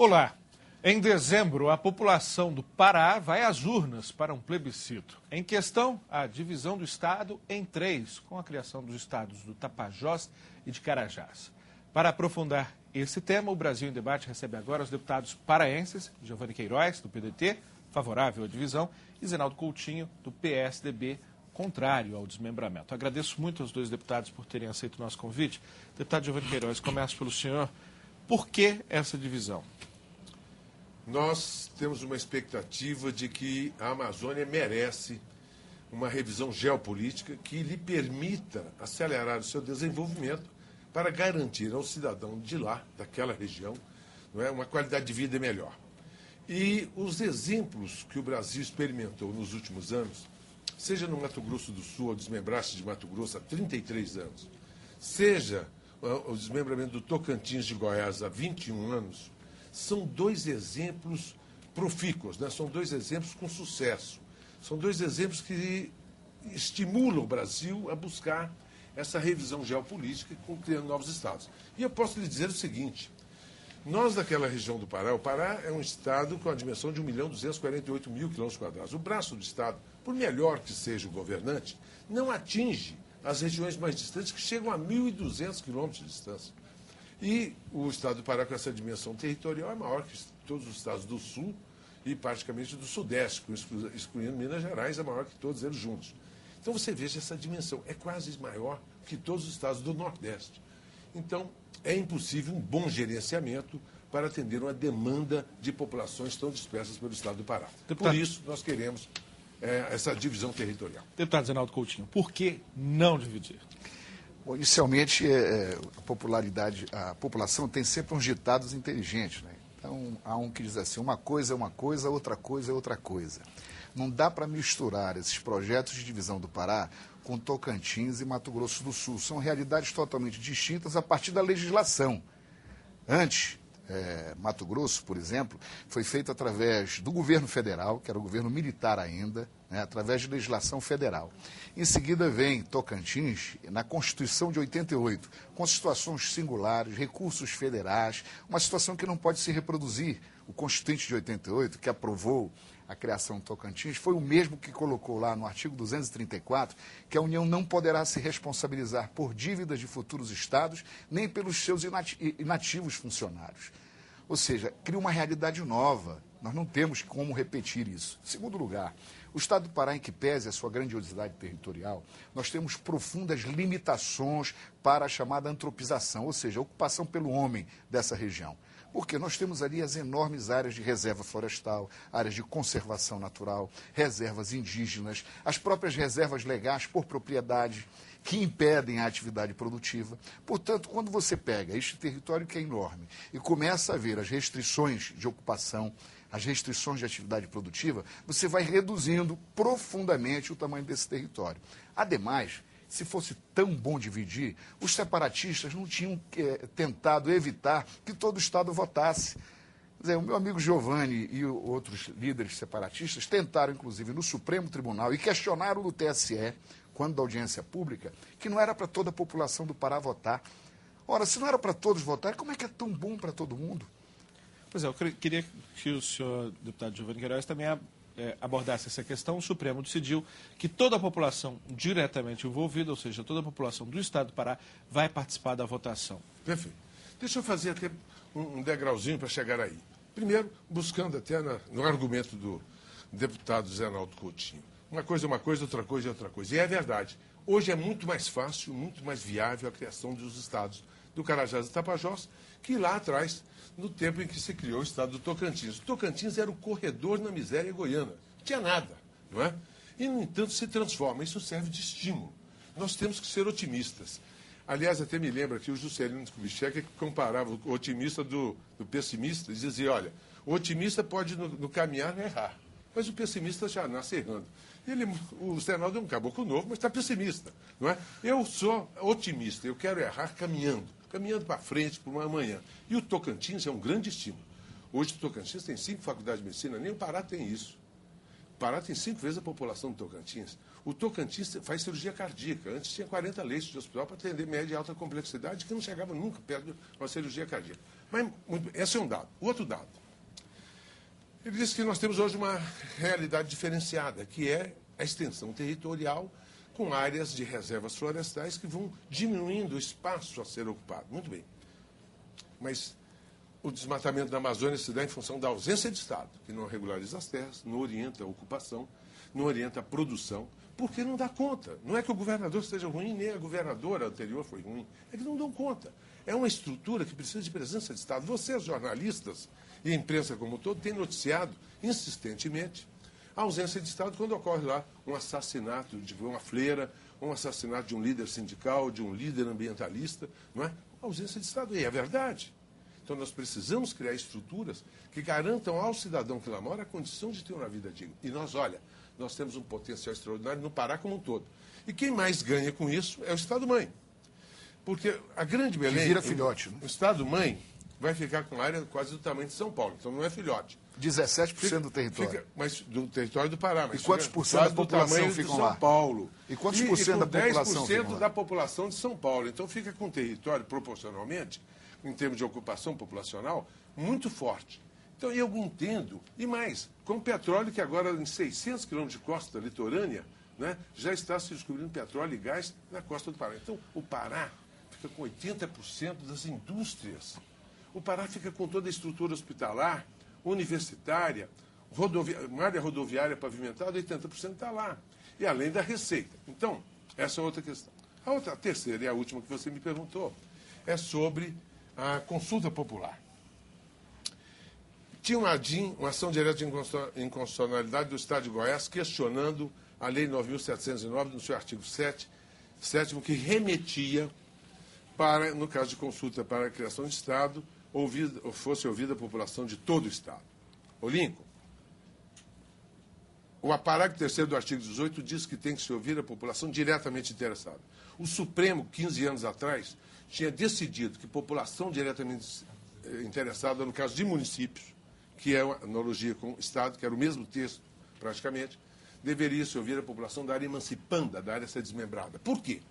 Olá. Em dezembro, a população do Pará vai às urnas para um plebiscito. Em questão, a divisão do estado em três, com a criação dos estados do Tapajós e de Carajás. Para aprofundar esse tema, o Brasil em Debate recebe agora os deputados paraenses, Giovanni Queiroz, do PDT, favorável à divisão, e Zenaldo Coutinho, do PSDB, contrário ao desmembramento. Agradeço muito aos dois deputados por terem aceito o nosso convite. Deputado Giovanni Queiroz, começo pelo senhor. Por que essa divisão? Nós temos uma expectativa de que a Amazônia merece uma revisão geopolítica que lhe permita acelerar o seu desenvolvimento para garantir ao cidadão de lá, daquela região, não é, uma qualidade de vida melhor. E os exemplos que o Brasil experimentou nos últimos anos, seja no Mato Grosso do Sul, o desmembraço de Mato Grosso há 33 anos, seja o desmembramento do Tocantins de Goiás há 21 anos, são dois exemplos profícuos, né? São dois exemplos com sucesso. São dois exemplos que estimulam o Brasil a buscar essa revisão geopolítica, criando novos estados. E eu posso lhe dizer o seguinte, nós daquela região do Pará, o Pará é um estado com a dimensão de 1.248.000 km². O braço do estado, por melhor que seja o governante, não atinge as regiões mais distantes, que chegam a 1.200 quilômetros de distância. E o estado do Pará, com essa dimensão territorial, é maior que todos os estados do Sul e praticamente do Sudeste, excluindo Minas Gerais, é maior que todos eles juntos. Então você veja essa dimensão, é quase maior que todos os estados do Nordeste. Então é impossível um bom gerenciamento para atender uma demanda de populações tão dispersas pelo estado do Pará. Por isso nós queremos essa divisão territorial. Deputado Zenaldo Coutinho, por que não dividir? Bom, inicialmente, a população tem sempre uns ditados inteligentes, né? Então, há um que diz assim, uma coisa é uma coisa, outra coisa é outra coisa. Não dá para misturar esses projetos de divisão do Pará com Tocantins e Mato Grosso do Sul. São realidades totalmente distintas a partir da legislação. Antes, Mato Grosso, por exemplo, foi feito através do governo federal, que era o governo militar ainda, né, através de legislação federal. Em seguida vem Tocantins, na Constituição de 88, com situações singulares, recursos federais, uma situação que não pode se reproduzir. O Constituinte de 88, que aprovou a criação de Tocantins, foi o mesmo que colocou lá no artigo 234, que a União não poderá se responsabilizar por dívidas de futuros estados, nem pelos seus inativos funcionários. Ou seja, cria uma realidade nova. Nós não temos como repetir isso. Em segundo lugar, o estado do Pará, em que pese a sua grandiosidade territorial, nós temos profundas limitações para a chamada antropização, ou seja, a ocupação pelo homem dessa região. Porque nós temos ali as enormes áreas de reserva florestal, áreas de conservação natural, reservas indígenas, as próprias reservas legais por propriedade, que impedem a atividade produtiva. Portanto, quando você pega este território que é enorme e começa a ver as restrições de ocupação, as restrições de atividade produtiva, você vai reduzindo profundamente o tamanho desse território. Ademais, se fosse tão bom dividir, os separatistas não tinham tentado evitar que todo o Estado votasse. Quer dizer, o meu amigo Giovanni e outros líderes separatistas tentaram, inclusive, no Supremo Tribunal e questionaram no TSE, quando da audiência pública, que não era para toda a população do Pará votar. Ora, se não era para todos votar, como é que é tão bom para todo mundo? Pois é, eu queria que o senhor, deputado Giovanni Queiroz, também abordasse essa questão. O Supremo decidiu que toda a população diretamente envolvida, ou seja, toda a população do estado do Pará, vai participar da votação. Perfeito. Deixa eu fazer até um degrauzinho para chegar aí. Primeiro, buscando até no argumento do deputado Zenaldo Coutinho. Uma coisa é uma coisa, outra coisa é outra coisa. E é verdade. Hoje é muito mais fácil, muito mais viável a criação dos estados do Carajás e Tapajós, que lá atrás, no tempo em que se criou o estado do Tocantins. O Tocantins era o corredor na miséria goiana. Não tinha nada, não é? E, no entanto, se transforma. Isso serve de estímulo. Nós temos que ser otimistas. Aliás, até me lembra que o Juscelino Kubitschek comparava o otimista do pessimista e dizia, olha, o otimista pode no caminhar errar, mas o pessimista já nasce errando. O Zenaldo é um caboclo novo, mas está pessimista, não é? Eu sou otimista, eu quero errar caminhando para frente, para uma amanhã. E o Tocantins é um grande estímulo. Hoje o Tocantins tem 5 faculdades de medicina, nem o Pará tem isso. O Pará tem 5 vezes a população do Tocantins. O Tocantins faz cirurgia cardíaca. Antes tinha 40 leitos de hospital para atender média e alta complexidade, que não chegava nunca perto de uma cirurgia cardíaca. Mas, esse é um dado. O outro dado. Ele disse que nós temos hoje uma realidade diferenciada, que é a extensão territorial com áreas de reservas florestais que vão diminuindo o espaço a ser ocupado. Muito bem. Mas o desmatamento da Amazônia se dá em função da ausência de Estado, que não regulariza as terras, não orienta a ocupação, não orienta a produção, porque não dá conta. Não é que o governador esteja ruim, nem a governadora anterior foi ruim. É que não dão conta. É uma estrutura que precisa de presença de Estado. Vocês, jornalistas e a imprensa como um todo, têm noticiado insistentemente a ausência de Estado quando ocorre lá um assassinato de uma freira, um assassinato de um líder sindical, de um líder ambientalista, não é? A ausência de Estado. E é verdade. Então nós precisamos criar estruturas que garantam ao cidadão que lá mora a condição de ter uma vida digna. E nós, olha, nós temos um potencial extraordinário no Pará como um todo. E quem mais ganha com isso é o Estado-mãe. Porque a Grande Belém... Que vira filhote. Né? O Estado-mãe vai ficar com área quase do tamanho de São Paulo. Então não é filhote. 17% do território. Mas do território do Pará. Mas e quantos por cento da população ficam lá? São Paulo. E quantos por cento da população 10% da população de São Paulo. Então fica com um território, proporcionalmente, em termos de ocupação populacional, muito forte. Então eu entendo. E mais, com o petróleo que agora em 600 quilômetros de costa litorânea, né, já está se descobrindo petróleo e gás na costa do Pará. Então o Pará fica com 80% das indústrias. O Pará fica com toda a estrutura hospitalar, universitária, uma área rodoviária pavimentada, 80% está lá. E além da receita. Então, essa é outra questão. A terceira e a última que você me perguntou é sobre a consulta popular. Tinha uma ADIM, uma ação direta de inconstitucionalidade do Estado de Goiás, questionando a Lei 9.709, no seu artigo 7º, que remetia para, no caso de consulta para a criação de Estado, fosse ouvida a população de todo o Estado. Ô Lincoln, o parágrafo 3º do artigo 18 diz que tem que se ouvir a população diretamente interessada. O Supremo, 15 anos atrás, tinha decidido que população diretamente interessada, no caso de municípios, que é uma analogia com o Estado, que era o mesmo texto, praticamente, deveria se ouvir a população da área emancipanda, da área a ser desmembrada. Por quê?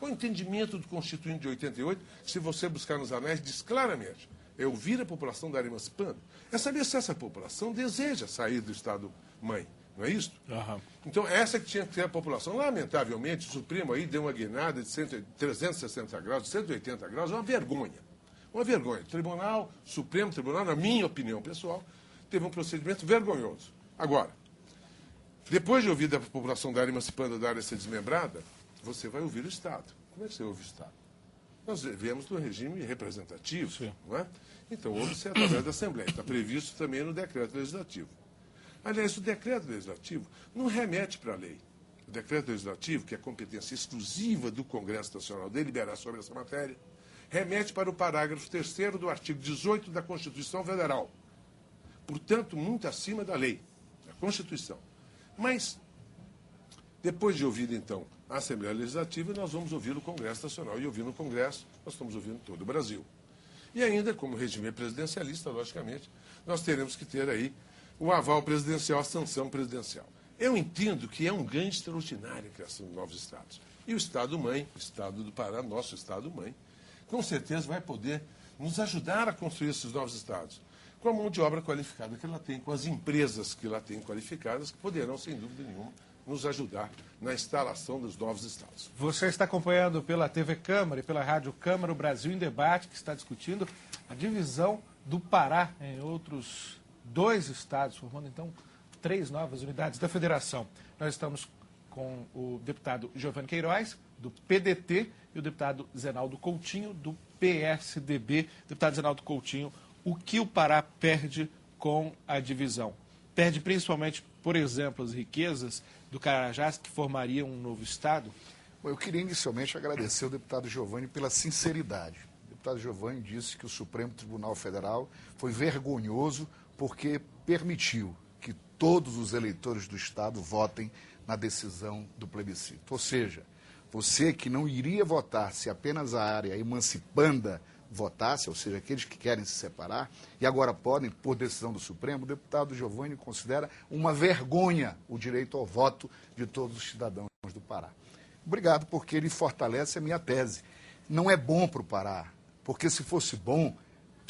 O entendimento do Constituinte de 88, se você buscar nos anais, diz claramente, é ouvir a população da área emancipanda, é saber se essa população deseja sair do Estado-mãe, não é isso? Uhum. Então, essa que tinha que ser a população. Lamentavelmente, o Supremo aí deu uma guinada de 360 graus, de 180 graus, uma vergonha. Uma vergonha. Tribunal, Supremo Tribunal, na minha opinião pessoal, teve um procedimento vergonhoso. Agora, depois de ouvir a população da área emancipanda, da área a ser desmembrada, você vai ouvir o Estado. Como é que você ouve o Estado? Nós vivemos no regime representativo, sim, não é? Então, ouve-se através da Assembleia. Está previsto também no decreto legislativo. Aliás, o decreto legislativo não remete para a lei. O decreto legislativo, que é competência exclusiva do Congresso Nacional deliberar sobre essa matéria, remete para o parágrafo 3º do artigo 18 da Constituição Federal. Portanto, muito acima da lei, da Constituição. Mas, depois de ouvir, então, a Assembleia Legislativa, nós vamos ouvir o Congresso Nacional. E ouvindo o Congresso, nós estamos ouvindo todo o Brasil. E ainda, como regime presidencialista, logicamente, nós teremos que ter aí o aval presidencial, a sanção presidencial. Eu entendo que é um ganho extraordinário a criação de novos estados. E o Estado-mãe, o Estado do Pará, nosso Estado-mãe, com certeza vai poder nos ajudar a construir esses novos estados, com a mão de obra qualificada que ela tem, com as empresas que ela tem qualificadas, que poderão, sem dúvida nenhuma, nos ajudar na instalação dos novos estados. Você está acompanhando pela TV Câmara e pela Rádio Câmara o Brasil em Debate, que está discutindo a divisão do Pará em outros 2 estados, formando então 3 novas unidades da federação. Nós estamos com o deputado Giovanni Queiroz, do PDT, e o deputado Zenaldo Coutinho, do PSDB. Deputado Zenaldo Coutinho, o que o Pará perde com a divisão? Perde principalmente, por exemplo, as riquezas do Carajás, que formaria um novo estado? Bom, eu queria inicialmente agradecer ao deputado Giovanni pela sinceridade. O deputado Giovanni disse que o Supremo Tribunal Federal foi vergonhoso porque permitiu que todos os eleitores do Estado votem na decisão do plebiscito. Ou seja, você que não iria votar se apenas a área emancipanda votasse, ou seja, aqueles que querem se separar, e agora podem, por decisão do Supremo, o deputado Giovanni considera uma vergonha o direito ao voto de todos os cidadãos do Pará. Obrigado, porque ele fortalece a minha tese. Não é bom para o Pará, porque se fosse bom,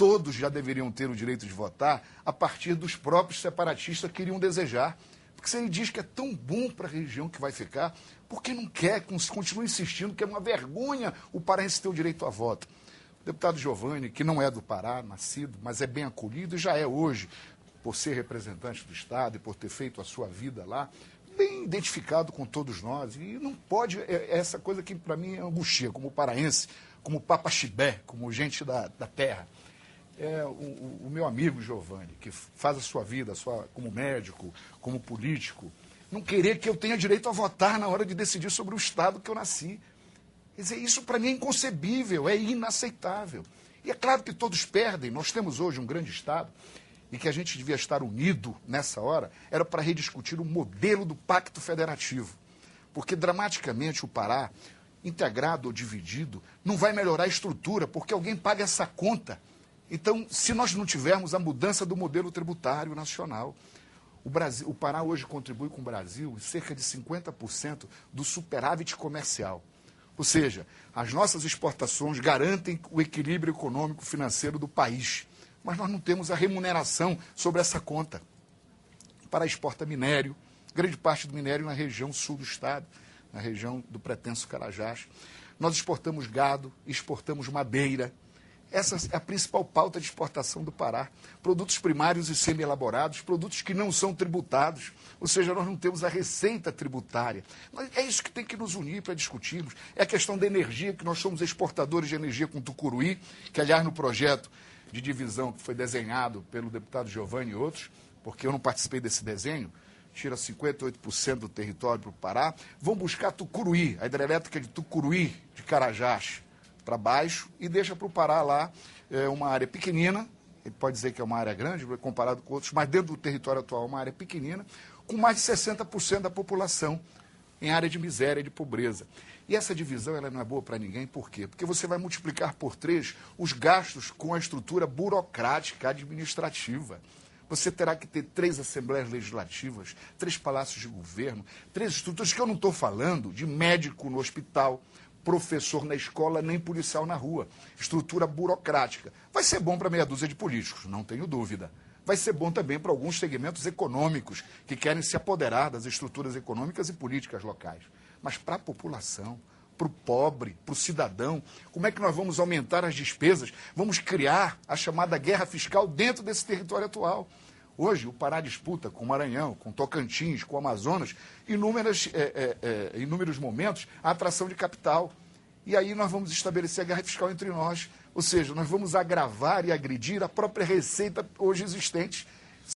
todos já deveriam ter o direito de votar a partir dos próprios separatistas que iriam desejar. Porque se ele diz que é tão bom para a região que vai ficar, por que não quer, continua insistindo que é uma vergonha o paraense ter o direito a voto? O deputado Giovanni, que não é do Pará, nascido, mas é bem acolhido e já é hoje, por ser representante do Estado e por ter feito a sua vida lá, bem identificado com todos nós. E não pode, essa coisa que para mim é angustia, como paraense, como papaxibé, como gente da terra. O meu amigo Giovanni, que faz a sua vida como médico, como político, não querer que eu tenha direito a votar na hora de decidir sobre o Estado que eu nasci. Quer dizer, isso para mim é inconcebível, é inaceitável. E é claro que todos perdem. Nós temos hoje um grande Estado e que a gente devia estar unido nessa hora, era para rediscutir o modelo do Pacto Federativo. Porque dramaticamente o Pará, integrado ou dividido, não vai melhorar a estrutura, porque alguém paga essa conta. Então, se nós não tivermos a mudança do modelo tributário nacional, o Pará hoje contribui com o Brasil em cerca de 50% do superávit comercial. Ou seja, as nossas exportações garantem o equilíbrio econômico financeiro do país, mas nós não temos a remuneração sobre essa conta. O Pará exporta minério, grande parte do minério na região sul do estado, na região do pretenso Carajás. Nós exportamos gado, exportamos madeira. Essa é a principal pauta de exportação do Pará. Produtos primários e semi-elaborados, produtos que não são tributados, ou seja, nós não temos a receita tributária. É isso que tem que nos unir para discutirmos. É a questão da energia, que nós somos exportadores de energia com Tucuruí, que, aliás, no projeto de divisão que foi desenhado pelo deputado Giovanni e outros, porque eu não participei desse desenho, tira 58% do território para o Pará, vão buscar Tucuruí, a hidrelétrica de Tucuruí, de Carajás, para baixo, e deixa para o Pará lá uma área pequenina, ele pode dizer que é uma área grande, comparado com outros, mas dentro do território atual é uma área pequenina, com mais de 60% da população em área de miséria e de pobreza. E essa divisão ela não é boa para ninguém, por quê? Porque você vai multiplicar por 3 os gastos com a estrutura burocrática administrativa. Você terá que ter 3 assembleias legislativas, 3 palácios de governo, 3 estruturas, que eu não estou falando de médico no hospital, professor na escola, nem policial na rua. Estrutura burocrática. Vai ser bom para meia dúzia de políticos, não tenho dúvida. Vai ser bom também para alguns segmentos econômicos que querem se apoderar das estruturas econômicas e políticas locais. Mas para a população, para o pobre, para o cidadão, como é que nós vamos aumentar as despesas? Vamos criar a chamada guerra fiscal dentro desse território atual. Hoje, o Pará disputa com o Maranhão, com Tocantins, com o Amazonas, inúmeros momentos, a atração de capital. E aí nós vamos estabelecer a guerra fiscal entre nós. Ou seja, nós vamos agravar e agredir a própria receita hoje existente.